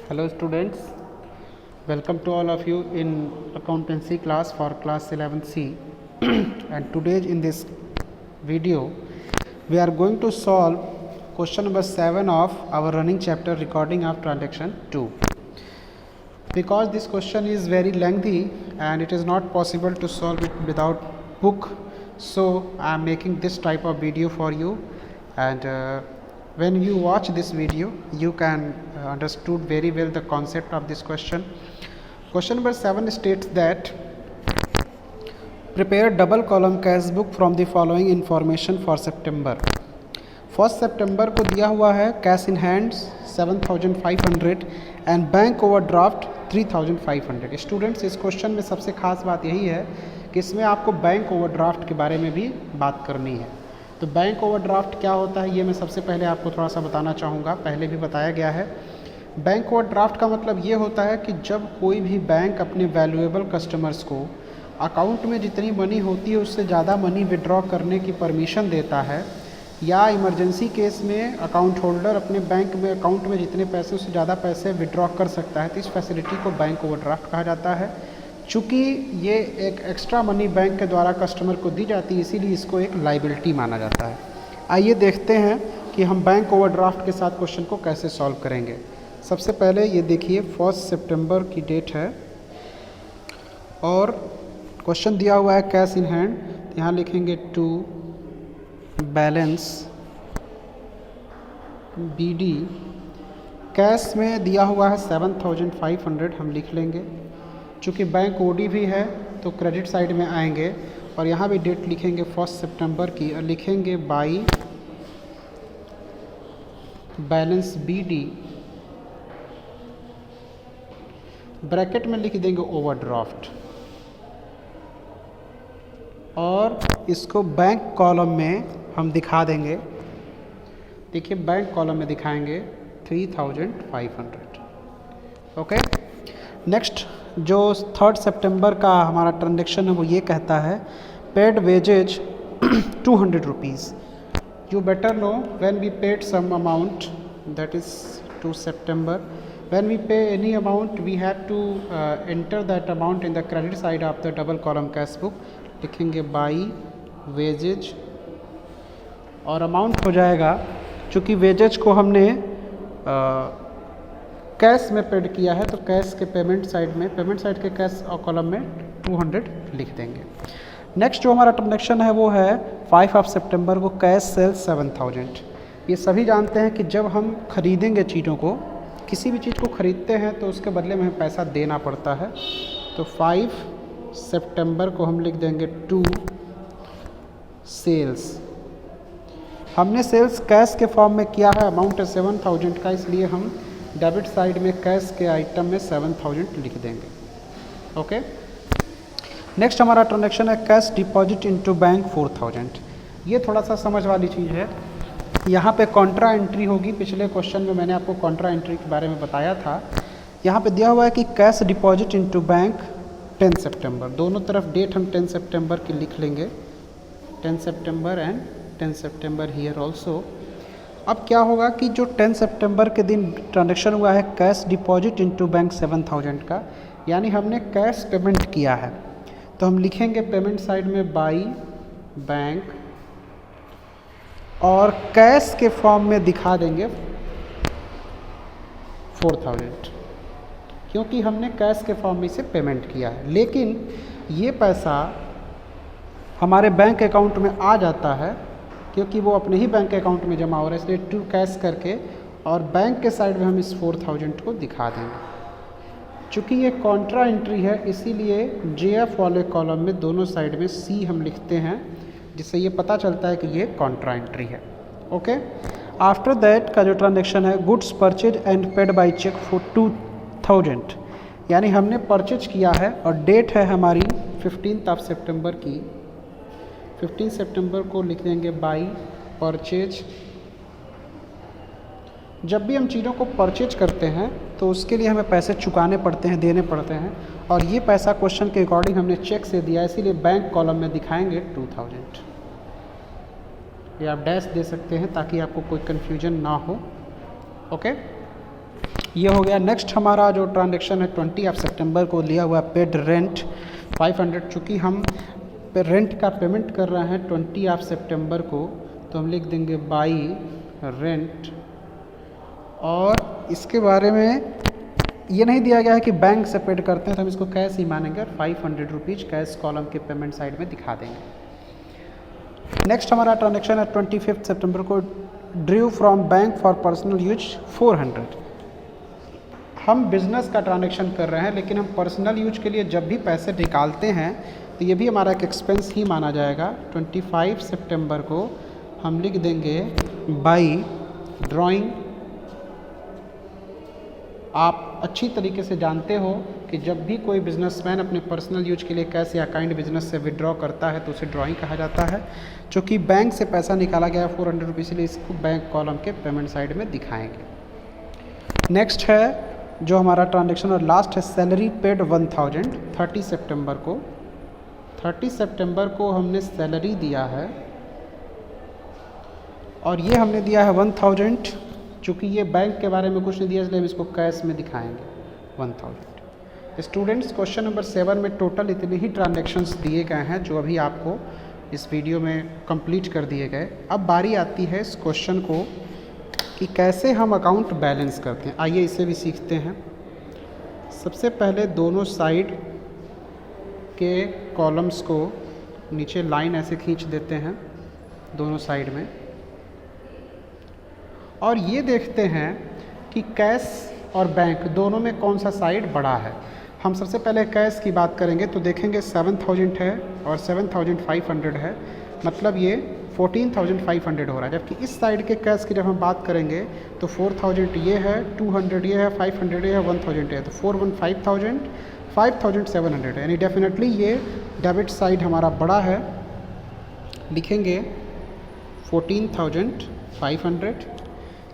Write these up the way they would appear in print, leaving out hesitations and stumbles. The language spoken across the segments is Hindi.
Hello students, welcome to all of you in accountancy class for class 11C. And today in this video we are going to solve question number 7 of our running chapter recording of transaction 2. Because this question is very lengthy and it is not possible to solve it without book, so I am making this type of video for you, and when you watch this video you can understood very well the concept of this question. Question number 7 states that prepare double column cash book from the following information for September. First सितंबर को दिया हुआ है cash in hand 7,500 and bank overdraft 3,500. Students, इस क्वेश्चन में सबसे खास बात यही है कि इसमें आपको बैंक ओवरड्राफ्ट के बारे में भी बात करनी है. तो बैंक ओवरड्राफ्ट क्या होता है ये मैं सबसे पहले आपको थोड़ा सा बताना चाहूँगा. पहले भी बताया गया है. बैंक ओवरड्राफ्ट का मतलब ये होता है कि जब कोई भी बैंक अपने वैल्यूएबल कस्टमर्स को अकाउंट में जितनी मनी होती है उससे ज़्यादा मनी विड्रॉ करने की परमिशन देता है, या इमरजेंसी केस में अकाउंट होल्डर अपने बैंक में अकाउंट में जितने पैसे उससे ज़्यादा पैसे विड्रॉ कर सकता है, तो इस फैसिलिटी को बैंक ओवरड्राफ्ट कहा जाता है. चूँकि ये एक एक्स्ट्रा मनी बैंक के द्वारा कस्टमर को दी जाती है, इसीलिए इसको एक लाइबिलिटी माना जाता है. आइए देखते हैं कि हम बैंक ओवरड्राफ्ट के साथ क्वेश्चन को कैसे सॉल्व करेंगे. सबसे पहले ये देखिए 1 सितंबर की डेट है और क्वेश्चन दिया हुआ है कैश इन हैंड. यहाँ लिखेंगे टू बैलेंस BD. कैश में दिया हुआ है 7,500 हम लिख लेंगे. चूँकि बैंक OD भी है तो क्रेडिट साइड में आएंगे और यहाँ भी डेट लिखेंगे 1 सितंबर की और लिखेंगे बाई बैलेंस BD, ब्रैकेट में लिख देंगे ओवरड्राफ्ट और इसको बैंक कॉलम में हम दिखा देंगे. देखिए बैंक कॉलम में दिखाएंगे 3,500. ओके. नेक्स्ट जो 3 सितंबर का हमारा ट्रांजेक्शन है वो ये कहता है paid wages 200 rupees. You better know when we paid some amount, that is 2 September. When we pay any amount we have to enter that amount in the credit side of the double column cash book. लिखेंगे बाई वेजेज और अमाउंट हो जाएगा, चूँकि वेजेज को हमने कैश में पेड किया है तो कैश के पेमेंट साइड के कैश और कॉलम में 200 लिख देंगे. नेक्स्ट जो हमारा ट्रांजेक्शन है वो है 5 सितंबर को कैश सेल्स 7,000. ये सभी जानते हैं कि जब हम खरीदेंगे चीज़ों को, किसी भी चीज़ को ख़रीदते हैं तो उसके बदले में हमें पैसा देना पड़ता है. तो 5 सितंबर को हम लिख देंगे टू सेल्स. हमने सेल्स कैश के फॉर्म में किया है, अमाउंट है 7,000 का, इसलिए हम डेबिट साइड में कैश के आइटम में 7,000 लिख देंगे. ओके. नेक्स्ट हमारा ट्रांजेक्शन है कैश डिपॉजिट इनटू बैंक 4,000. ये थोड़ा सा समझ वाली चीज़ है. यहाँ पे कॉन्ट्रा एंट्री होगी. पिछले क्वेश्चन में मैंने आपको कॉन्ट्रा एंट्री के बारे में बताया था. यहाँ पे दिया हुआ है कि कैश डिपॉजिट इनटू बैंक 10 सितंबर. दोनों तरफ डेट हम 10 सितंबर की लिख लेंगे. 10 सितंबर एंड 10 सितंबर हियर ऑल्सो. अब क्या होगा कि जो 10 सितंबर के दिन ट्रांजेक्शन हुआ है कैश डिपॉजिट इनटू बैंक 7,000 का, यानी हमने कैश पेमेंट किया है, तो हम लिखेंगे पेमेंट साइड में बाई बैंक और कैश के फॉर्म में दिखा देंगे 4,000, क्योंकि हमने कैश के फॉर्म में इसे पेमेंट किया है. लेकिन ये पैसा हमारे बैंक अकाउंट में आ जाता है क्योंकि वो अपने ही बैंक अकाउंट में जमा हो रहा है, इसलिए टू कैश करके और बैंक के साइड में हम इस 4,000 को दिखा देंगे. चूँकि ये कॉन्ट्रा एंट्री है इसीलिए JF वाले कॉलम में दोनों साइड में C हम लिखते हैं, जिससे ये पता चलता है कि ये कॉन्ट्रा एंट्री है. ओके. आफ्टर दैट का जो ट्रांजेक्शन है goods purchase and paid by cheque for 2,000, यानी हमने परचेज किया है और डेट है हमारी 15 सितंबर की. 15 सितंबर को लिख देंगे बाई परचेज. जब भी हम चीज़ों को परचेज करते हैं तो उसके लिए हमें पैसे चुकाने पड़ते हैं, देने पड़ते हैं, और ये पैसा क्वेश्चन के अकॉर्डिंग हमने चेक से दिया, इसीलिए बैंक कॉलम में दिखाएंगे 2,000. ये आप डैश दे सकते हैं ताकि आपको कोई कन्फ्यूजन ना हो. ओके. ये हो गया। नेक्स्ट हमारा जो ट्रांजेक्शन है 20 सितंबर को लिया हुआ पेड रेंट 500। चूँकि हम रेंट का पेमेंट कर रहे हैं 20 सितंबर को, तो हम लिख देंगे बाई रेंट। और इसके बारे में ये नहीं दिया गया है कि बैंक से पेड करते हैं, तो हम इसको कैश ही मानेंगे और 500 रुपीज़ कैश कॉलम के पेमेंट साइड में दिखा देंगे। नेक्स्ट हमारा ट्रांजेक्शन है 25 सितंबर को Drew from bank for personal use 400। हम बिजनेस का ट्रांजेक्शन कर रहे हैं, लेकिन हम पर्सनल यूज के लिए जब भी पैसे निकालते हैं तो ये भी हमारा एक एक्सपेंस ही माना जाएगा। 25 सितंबर को हम लिख देंगे बाई ड्राइंग। आप अच्छी तरीके से जानते हो कि जब भी कोई बिजनेसमैन अपने पर्सनल यूज के लिए कैश या काइंड बिजनेस से विड्रॉ करता है तो उसे ड्राइंग कहा जाता है। चूँकि बैंक से पैसा निकाला गया 400 रुपीज़, इसलिए इसको बैंक कॉलम के पेमेंट साइड में दिखाएंगे। नेक्स्ट है जो हमारा ट्रांजेक्शन और लास्ट है सैलरी पेड 1000 30 सितंबर को। 30 सितंबर को हमने सैलरी दिया है और ये हमने दिया है 1000। चूँकि ये बैंक के बारे में कुछ नहीं दिया, इसलिए हम इसको कैश में दिखाएंगे 1000। स्टूडेंट्स, क्वेश्चन नंबर 7 में टोटल इतने ही ट्रांजेक्शन्स दिए गए हैं जो अभी आपको इस वीडियो में कंप्लीट कर दिए गए। अब बारी आती है इस क्वेश्चन को कि कैसे हम अकाउंट बैलेंस करते हैं। आइए इसे भी सीखते हैं। सबसे पहले दोनों साइड के कॉलम्स को नीचे लाइन ऐसे खींच देते हैं दोनों साइड में, और ये देखते हैं कि कैश और बैंक दोनों में कौन सा साइड बड़ा है। हम सबसे पहले कैश की बात करेंगे तो देखेंगे 7000 है और 7500 है, मतलब ये 14500 हो रहा है। जबकि इस साइड के कैश की जब हम बात करेंगे तो 4000 ये है, 200 ये है, 500 ये है, 1000 ये है, तो 415,000, 5700 यानी डेफिनेटली ये डेबिट साइड हमारा बड़ा है। लिखेंगे 14,500।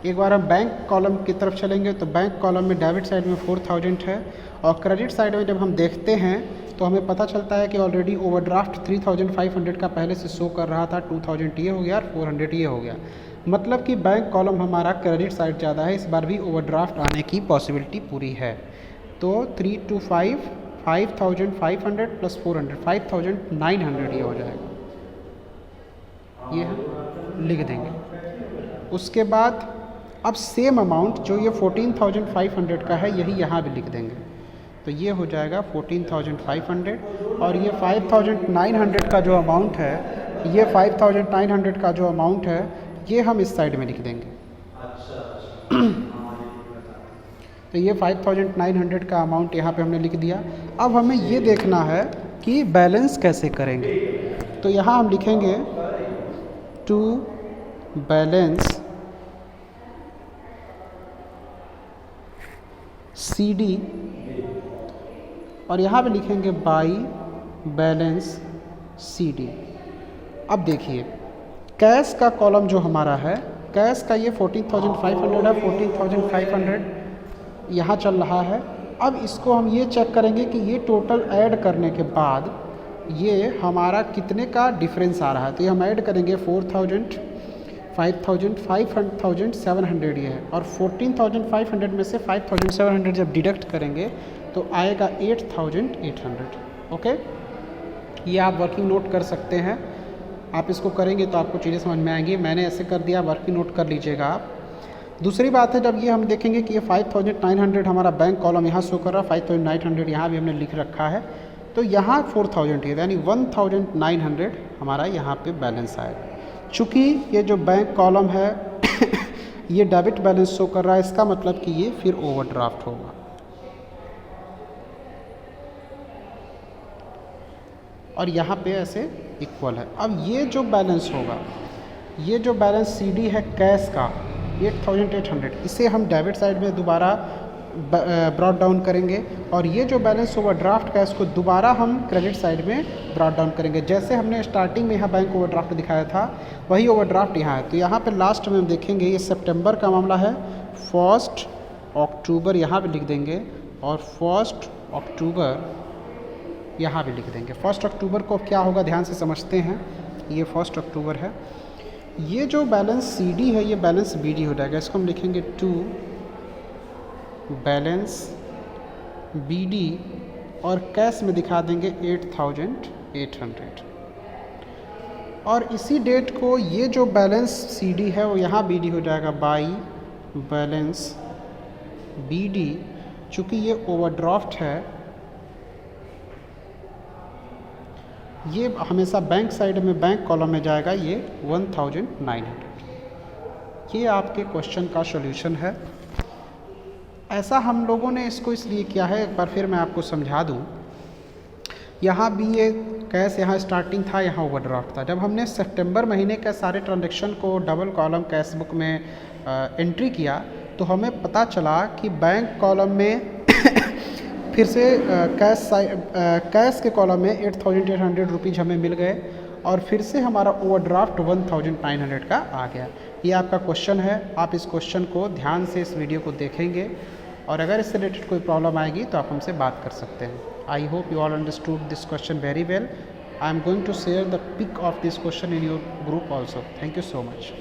एक बार हम बैंक कॉलम की तरफ चलेंगे तो बैंक कॉलम में डेबिट साइड में 4000 है और क्रेडिट साइड में जब हम देखते हैं तो हमें पता चलता है कि ऑलरेडी ओवरड्राफ्ट 3500 का पहले से शो कर रहा था। 2000 ये हो गया और 400 ये हो गया, मतलब कि बैंक कॉलम हमारा क्रेडिट साइड ज़्यादा है। इस बार भी ओवरड्राफ्ट आने की पॉसिबिलिटी पूरी है। तो 3 to 5 5500 प्लस 400 5900 ये हो जाएगा, ये हम लिख देंगे। उसके बाद अब सेम अमाउंट जो ये 14,500 का है यही यहाँ भी लिख देंगे, तो ये हो जाएगा 14,500। और ये 5,900 का जो अमाउंट है, ये 5,900 का जो अमाउंट है ये हम इस साइड में लिख देंगे। तो ये 5,900 का अमाउंट यहाँ पे हमने लिख दिया। अब हमें ये देखना है कि बैलेंस कैसे करेंगे, तो यहाँ हम लिखेंगे टू बैलेंस CD और यहाँ पे लिखेंगे बाई बैलेंस CD। अब देखिए कैश का कॉलम जो हमारा है, कैश का ये 14,500 है, 14,500 यहाँ चल रहा है। अब इसको हम ये चेक करेंगे कि ये टोटल ऐड करने के बाद ये हमारा कितने का डिफरेंस आ रहा है। तो ये हम ऐड करेंगे 4,000, 5,000, 5,700 ये है, और 14,500 में से 5,700 जब डिडक्ट करेंगे तो आएगा 8,800। ओके, ये आप वर्किंग नोट कर सकते हैं। आप इसको करेंगे तो आपको चीज़ें समझ में आएंगी। मैंने ऐसे कर दिया, वर्किंग नोट कर लीजिएगा आप। दूसरी बात है, जब ये हम देखेंगे कि ये 5,900 हमारा बैंक कॉलम यहाँ शो कर रहा है, 5,900 यहाँ भी हमने लिख रखा है, तो यहाँ 4,000 है, यानी 1,900 हमारा यहाँ पे बैलेंस आएगा। चूँकि ये जो बैंक कॉलम है ये डेबिट बैलेंस शो कर रहा है, इसका मतलब कि ये फिर ओवरड्राफ्ट होगा। और यहाँ पे ऐसे इक्वल है। अब ये जो बैलेंस होगा, ये जो बैलेंस CD है कैश का 8,800, इसे हम डेबिट साइड में दोबारा ब्रॉट डाउन करेंगे, और ये जो बैलेंस ओवरड्राफ्ट का इसको दोबारा हम क्रेडिट साइड में ब्रॉट डाउन करेंगे। जैसे हमने स्टार्टिंग में यहाँ बैंक ओवरड्राफ्ट दिखाया था वही ओवरड्राफ्ट यहाँ है। तो यहाँ पे लास्ट में हम देखेंगे ये सितंबर का मामला है, 1 अक्टूबर यहाँ पे लिख देंगे और 1 अक्टूबर यहाँ भी लिख देंगे। 1 अक्टूबर को क्या होगा ध्यान से समझते हैं। ये 1 अक्टूबर है। ये जो बैलेंस CD है ये बैलेंस BD हो जाएगा। इसको हम लिखेंगे टू बैलेंस BD और कैश में दिखा देंगे 8,800। और इसी डेट को ये जो बैलेंस CD है वो यहाँ BD हो जाएगा बाई बैलेंस BD। चूँकि ये ओवरड्राफ्ट है, ये हमेशा बैंक साइड में, बैंक कॉलम में जाएगा, ये 1,900। ये आपके क्वेश्चन का सॉल्यूशन है। ऐसा हम लोगों ने इसको इसलिए किया है, एक बार फिर मैं आपको समझा दूं। यहाँ भी ये कैश यहाँ स्टार्टिंग था, यहाँ ओवरड्राफ्ट था। जब हमने सितंबर महीने के सारे ट्रांजैक्शन को डबल कॉलम कैश बुक में एंट्री किया तो हमें पता चला कि बैंक कॉलम में फिर से कैश के कॉलम में 8,800 रुपीज़ हमें मिल गए और फिर से हमारा ओवरड्राफ्ट 1,900 का आ गया। ये आपका क्वेश्चन है। आप इस क्वेश्चन को ध्यान से इस वीडियो को देखेंगे और अगर इससे रिलेटेड कोई प्रॉब्लम आएगी तो आप हमसे बात कर सकते हैं। I hope you all understood this question very well. I am going to share the pic of this question in your group also. Thank you so much.